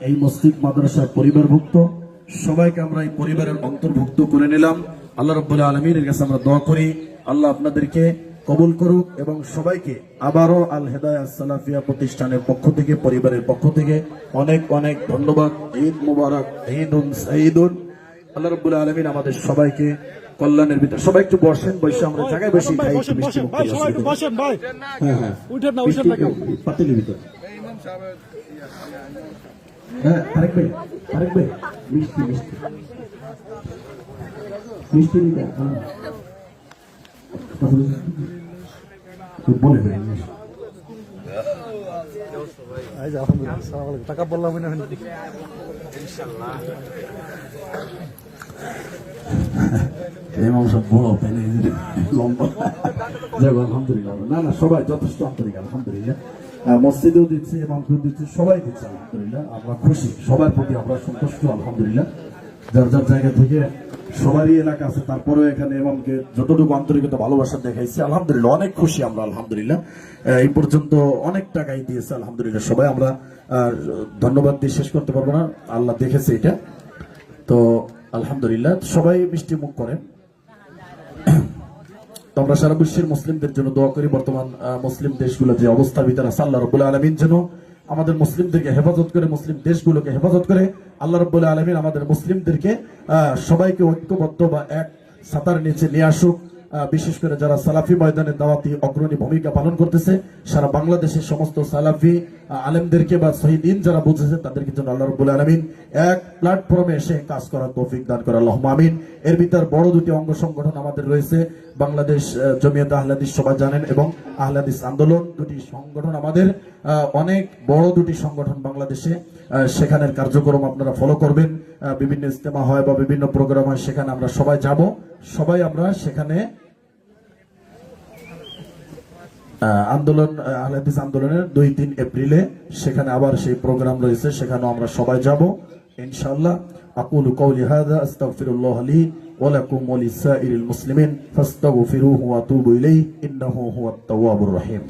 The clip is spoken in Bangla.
এই মসজিদ মাদ্রাসার পরিবারভুক্ত সবাইকে আমরা এই পরিবারের অন্তর্ভুক্ত করে নিলাম। আল্লাহ রাব্বুল আলামিনের কাছে আমরা দোয়া করি আল্লাহ আপনাদেরকে কবুল করুক এবং সবাইকে আবারও আল হেদায়াত সালাফিয়া প্রতিষ্ঠানের পক্ষ থেকে পরিবারের পক্ষ থেকে অনেক অনেক ধন্যবাদ। ঈদ মুবারক, ঈদুন সাঈদুন। আল্লাহ রাব্বুল আলামিন আমাদের সবাইকে কল্যাণের ভিতরে। সবাই একটু বসেন, বসে আমরা জায়গায় বসে খাই। বসেন ভাই, হ্যাঁ উঠেন না কেউ পাতিলের ভিতরে। হ্যাঁ আরেক ভাই মিষ্টি মিষ্টি মিষ্টি নিতে বলে টাকা বললাম না এমন সব বড় লম্বা যাক আলহামদুলিল্লাহ। না সবাই যথেষ্ট আন্তরিক আলহামদুলিল্লাহ। মসজিদেও দিচ্ছে, ইমামকেও দিচ্ছে, সবাই দিচ্ছে আলহামদুলিল্লাহ। আমরা খুশি, সবার প্রতি আমরা সন্তুষ্ট আলহামদুলিল্লাহ। যার যার জায়গা থেকে সবারই এলাকা আছে, তারপরেও এখানে ইমামকে যতটুকু আন্তরিকতা ভালোবাসা দেখাইছে আলহামদুলিল্লাহ, অনেক খুশি আমরা আলহামদুলিল্লাহ। এই পর্যন্ত অনেক টাকাই দিয়েছে আলহামদুলিল্লাহ সবাই। আমরা ধন্যবাদ দিয়ে শেষ করতে পারবো না, আল্লাহ দেখেছে এটা। তো আলহামদুলিল্লাহ সবাই মিষ্টি মুখ করেন। তো আমরা সারা বিশ্বের মুসলিমদের জন্য দোয়া করি। বর্তমান মুসলিম দেশগুলো যে অবস্থার ভিতরে আছে, আল্লাহ রাব্বুল আলামিন যেন আমাদের মুসলিমদেরকে হেফাজত করে, মুসলিম দেশগুলোকে হেফাজত করে। আল্লাহ রাব্বুল আলামিন আমাদের মুসলিমদেরকে সবাইকে ঐক্যবদ্ধ বা এক ছাতার নিচে নিয়ে আসুক। বিশেষ করে যারা সালাফি ময়দানে দাওয়াতি অগ্রণী ভূমিকা পালন করতেছে, সারা বাংলাদেশের সমস্ত সালাফি আলেমদেরকে বা শহীদিন যারা বুঝেছে তাদেরকে জন্য আল্লাহ রাব্বুল আলামিন এক প্ল্যাটফর্মে এসে কাজ করার তৌফিক দান করে আল্লাহুম্মা আমিন। এর ভিতর বড় দুটি অঙ্গ সংগঠন আমাদের রয়েছে, বাংলাদেশ জমিয়ত আহলে হাদিস সবাই জানেন এবং আহলে হাদিস আন্দোলন। দুটি সংগঠন আমাদের অনেক বড় দুটি সংগঠন বাংলাদেশে। সেখানের কার্যক্রম আপনারা ফলো করবেন। বিভিন্ন ইজতেমা হয় বা বিভিন্ন প্রোগ্রাম হয়, সেখানে আমরা সবাই যাব। সবাই আমরা সেখানে আন্দোলন আহলে হাদিস আন্দোলনের 2-3 এপ্রিলে সেখানে আবার সেই প্রোগ্রাম রয়েছে, সেখানেও আমরা সবাই যাব ইনশাআল্লাহ। আকুলু কওলি হাযা আস্তাগফিরুল্লাহ লি ওয়া লাকুম ওয়া লিসাইরিল মুসলিমিন ফাস্তাগফিরুহু ওয়া তুবু ইলাইহি ইন্নাহু হুয়াত তাওয়াবুর রহিম।